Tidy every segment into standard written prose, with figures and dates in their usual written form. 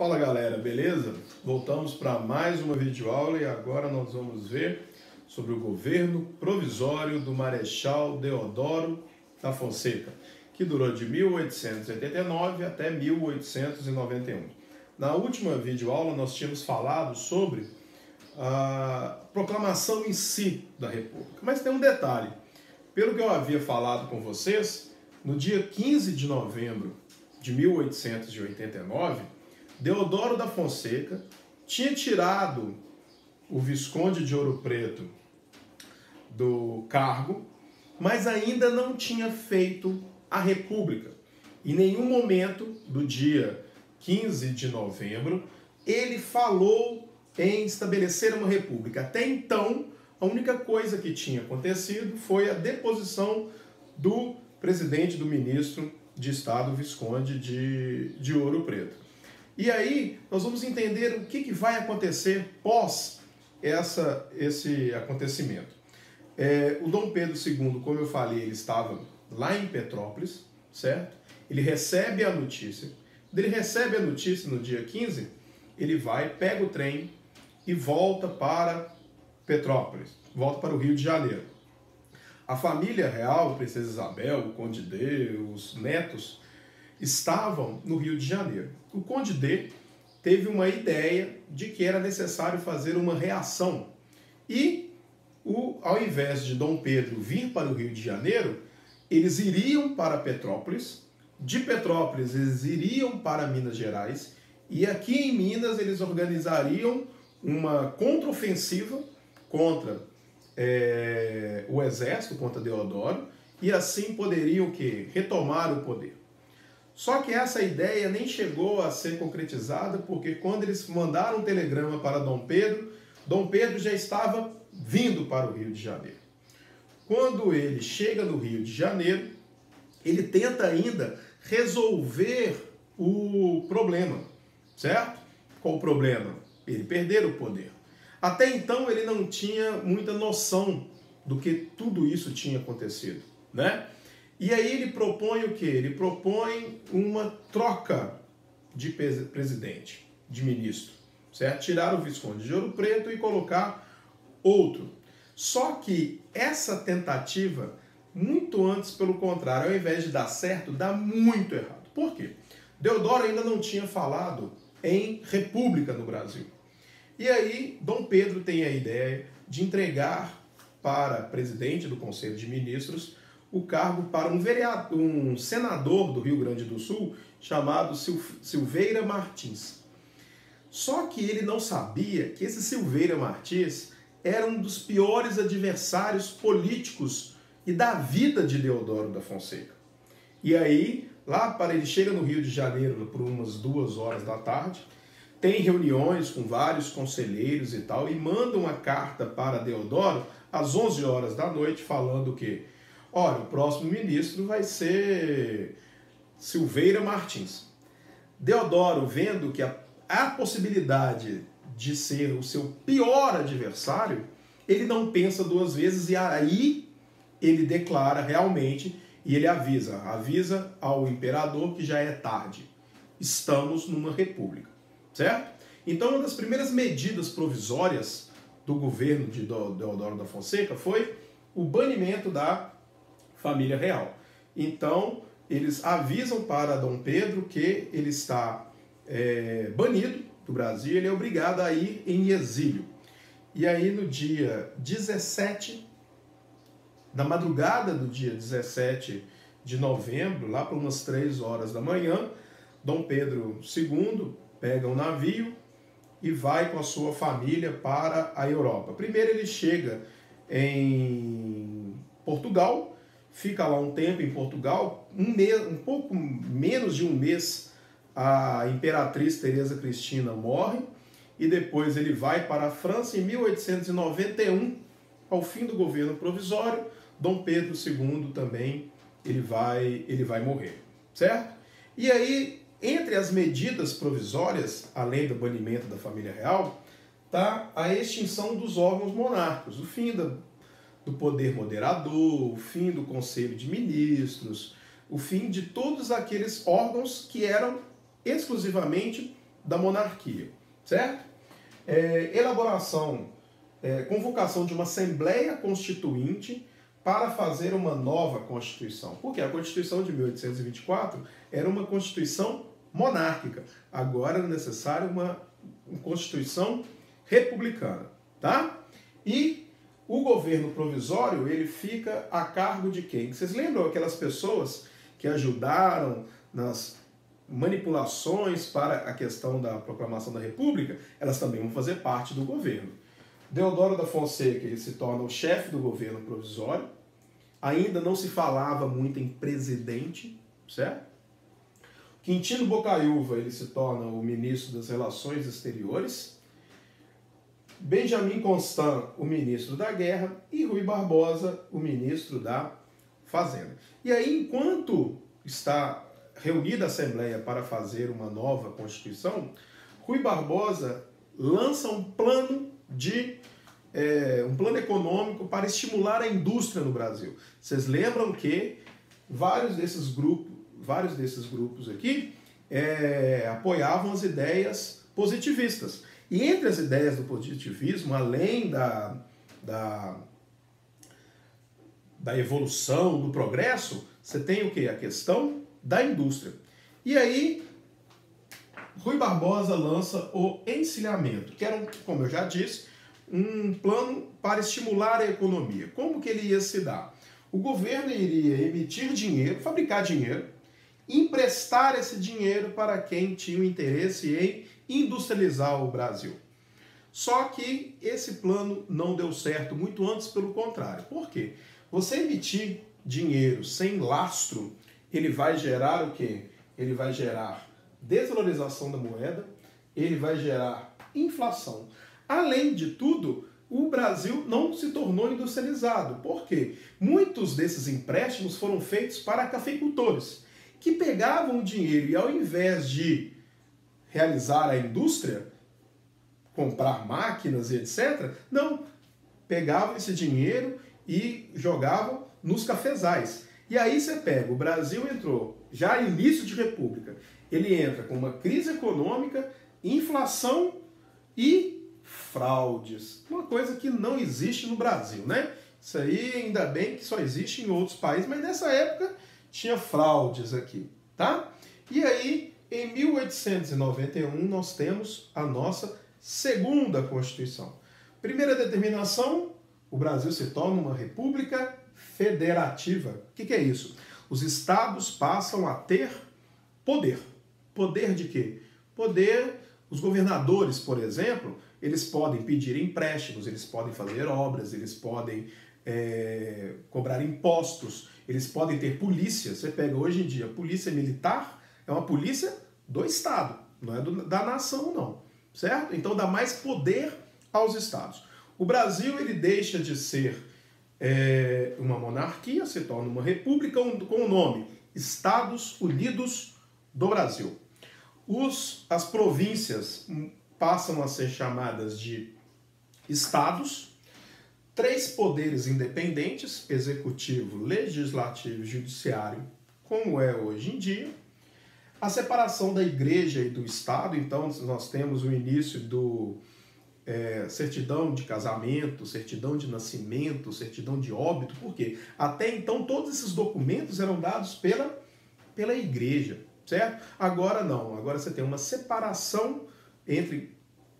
Fala galera, beleza? Voltamos para mais uma videoaula e agora nós vamos ver sobre o governo provisório do Marechal Deodoro da Fonseca, que durou de 1889 até 1891. Na última videoaula nós tínhamos falado sobre a proclamação em si da República, mas tem um detalhe. Pelo que eu havia falado com vocês, no dia 15 de novembro de 1889, Deodoro da Fonseca tinha tirado o Visconde de Ouro Preto do cargo, mas ainda não tinha feito a República. Em nenhum momento do dia 15 de novembro ele falou em estabelecer uma república. Até então, a única coisa que tinha acontecido foi a deposição do presidente, do ministro de Estado, Visconde de Ouro Preto. E aí nós vamos entender o que vai acontecer pós esse acontecimento. O Dom Pedro II, como eu falei, ele estava lá em Petrópolis, certo? Ele recebe a notícia. Quando ele recebe a notícia no dia 15, ele vai, pega o trem e volta para Petrópolis, volta para o Rio de Janeiro. A família real, a Princesa Isabel, o Conde D, os netos, estavam no Rio de Janeiro. O Conde D teve uma ideia de que era necessário fazer uma reação. E, ao invés de Dom Pedro vir para o Rio de Janeiro, eles iriam para Petrópolis. De Petrópolis, eles iriam para Minas Gerais. E aqui em Minas, eles organizariam uma contraofensiva contra o exército, contra Deodoro, e assim poderiam retomar o poder. Só que essa ideia nem chegou a ser concretizada, porque quando eles mandaram um telegrama para Dom Pedro já estava vindo para o Rio de Janeiro. Quando ele chega no Rio de Janeiro, ele tenta ainda resolver o problema, certo? Qual o problema? Ele perder o poder. Até então ele não tinha muita noção do que tudo isso tinha acontecido, né? E aí ele propõe o quê? Ele propõe uma troca de presidente, de ministro, certo? Tirar o Visconde de Ouro Preto e colocar outro. Só que essa tentativa, muito antes, pelo contrário, ao invés de dar certo, dá muito errado. Por quê? Deodoro ainda não tinha falado em república no Brasil. E aí Dom Pedro tem a ideia de entregar para presidente do Conselho de Ministros o cargo para um senador do Rio Grande do Sul chamado Silveira Martins. Só que ele não sabia que esse Silveira Martins era um dos piores adversários políticos e da vida de Deodoro da Fonseca. E aí, ele chega no Rio de Janeiro por umas 2 horas da tarde, tem reuniões com vários conselheiros e tal, e manda uma carta para Deodoro às 11 horas da noite, falando que, olha, o próximo ministro vai ser Silveira Martins. Deodoro, vendo que a possibilidade de ser o seu pior adversário, ele não pensa 2 vezes e aí ele declara realmente, e ele avisa ao imperador que já é tarde. Estamos numa república, certo? Então, uma das primeiras medidas provisórias do governo de Deodoro da Fonseca foi o banimento da família real. Então, eles avisam para Dom Pedro que ele está banido do Brasil, ele é obrigado a ir em exílio. E aí, no dia 17, na madrugada do dia 17 de novembro, lá por umas 3 horas da manhã, Dom Pedro II pega um navio e vai com a sua família para a Europa. Primeiro ele chega em Portugal, fica lá um tempo em Portugal, um pouco menos de um mês, a imperatriz Teresa Cristina morre, e depois ele vai para a França em 1891, ao fim do governo provisório. Dom Pedro II também ele vai morrer, certo? E aí, entre as medidas provisórias, além do banimento da família real, está a extinção dos órgãos monárquicos, o fim do poder moderador, o fim do Conselho de Ministros, o fim de todos aqueles órgãos que eram exclusivamente da monarquia, certo? Convocação de uma Assembleia Constituinte para fazer uma nova Constituição. Porque a Constituição de 1824 era uma Constituição monárquica. Agora é necessário uma Constituição republicana, tá? E o governo provisório, ele fica a cargo de quem? Vocês lembram aquelas pessoas que ajudaram nas manipulações para a questão da proclamação da República? Elas também vão fazer parte do governo. Deodoro da Fonseca, ele se torna o chefe do governo provisório. Ainda não se falava muito em presidente, certo? Quintino Bocaiúva, ele se torna o ministro das Relações Exteriores. Benjamin Constant, o ministro da Guerra. E Rui Barbosa, o ministro da Fazenda. E aí, enquanto está reunida a Assembleia para fazer uma nova Constituição, Rui Barbosa lança um plano econômico para estimular a indústria no Brasil. Vocês lembram que vários desses grupos aqui apoiavam as ideias positivistas. E entre as ideias do positivismo, além da evolução, do progresso, você tem o quê? A questão da indústria. E aí, Rui Barbosa lança o encilhamento, que era, como eu já disse, um plano para estimular a economia. Como que ele ia se dar? O governo iria emitir dinheiro, fabricar dinheiro, emprestar esse dinheiro para quem tinha o interesse em industrializar o Brasil. Só que esse plano não deu certo, muito antes pelo contrário. Por quê? Você emitir dinheiro sem lastro, ele vai gerar o quê? Ele vai gerar desvalorização da moeda, ele vai gerar inflação. Além de tudo, o Brasil não se tornou industrializado. Por quê? Muitos desses empréstimos foram feitos para cafeicultores, que pegavam o dinheiro e ao invés de realizar a indústria, comprar máquinas e etc., não, pegavam esse dinheiro e jogavam nos cafezais. E aí você pega, o Brasil entrou, já início de república, ele entra com uma crise econômica, inflação e fraudes. Uma coisa que não existe no Brasil, né? Isso aí ainda bem que só existe em outros países, mas nessa época tinha fraudes aqui, tá? E aí, em 1891, nós temos a nossa segunda Constituição. Primeira determinação, o Brasil se torna uma república federativa. O que é isso? Os estados passam a ter poder. Poder de quê? Poder, os governadores, por exemplo, eles podem pedir empréstimos, eles podem fazer obras, eles podem cobrar impostos, eles podem ter polícia. Você pega hoje em dia, a polícia militar é uma polícia do Estado, não é da nação, não. Certo? Então dá mais poder aos estados. O Brasil, ele deixa de ser uma monarquia, se torna uma república com o nome Estados Unidos do Brasil. As províncias passam a ser chamadas de estados. 3 poderes independentes, executivo, legislativo e judiciário, como é hoje em dia. A separação da igreja e do Estado, então nós temos o início do certidão de casamento, certidão de nascimento, certidão de óbito. Por quê? Até então todos esses documentos eram dados pela igreja, certo? Agora não, agora você tem uma separação entre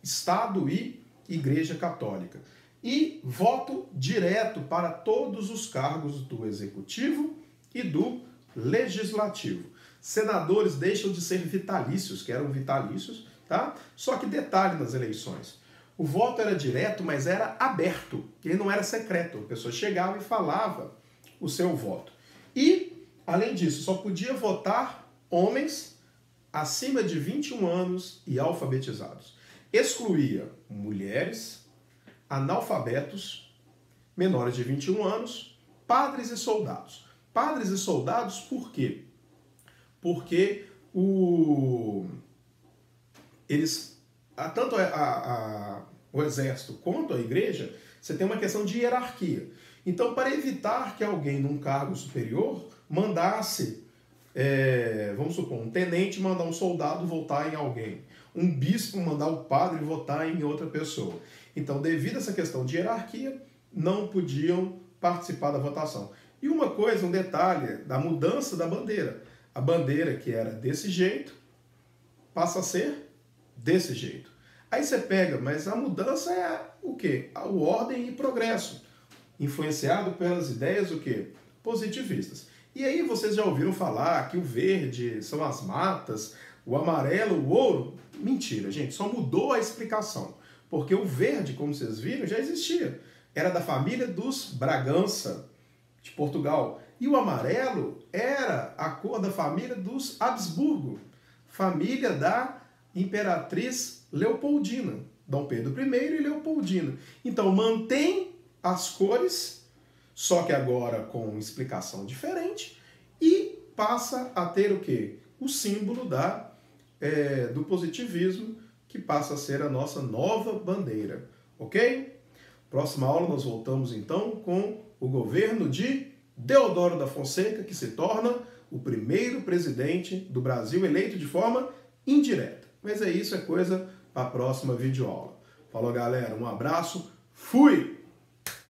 Estado e Igreja Católica. E voto direto para todos os cargos do Executivo e do Legislativo. Senadores deixam de ser vitalícios, que eram vitalícios, tá? Só que detalhe nas eleições. O voto era direto, mas era aberto, ele não era secreto. A pessoa chegava e falava o seu voto. E, além disso, só podia votar homens acima de 21 anos e alfabetizados. Excluía mulheres, analfabetos, menores de 21 anos, padres e soldados. Padres e soldados por quê? Porque tanto o exército quanto a igreja, você tem uma questão de hierarquia. Então, para evitar que alguém num cargo superior mandasse, vamos supor, um tenente mandar um soldado votar em alguém, um bispo mandar o padre votar em outra pessoa. Então, devido a essa questão de hierarquia, não podiam participar da votação. E uma coisa, um detalhe, da mudança da bandeira. A bandeira que era desse jeito, passa a ser desse jeito. Aí você pega, mas a mudança é o quê? O ordem e progresso, influenciado pelas ideias o quê? Positivistas. E aí vocês já ouviram falar que o verde são as matas, o amarelo, o ouro? Mentira, gente, só mudou a explicação. Porque o verde, como vocês viram, já existia. Era da família dos Bragança, de Portugal. E o amarelo era a cor da família dos Habsburgo, família da imperatriz Leopoldina, Dom Pedro I e Leopoldina. Então mantém as cores, só que agora com explicação diferente, e passa a ter o quê? O símbolo do positivismo, que passa a ser a nossa nova bandeira, ok? Próxima aula nós voltamos então com o governo de Deodoro da Fonseca, que se torna o primeiro presidente do Brasil eleito de forma indireta. Mas é isso, é coisa para a próxima videoaula. Falou, galera, um abraço, fui!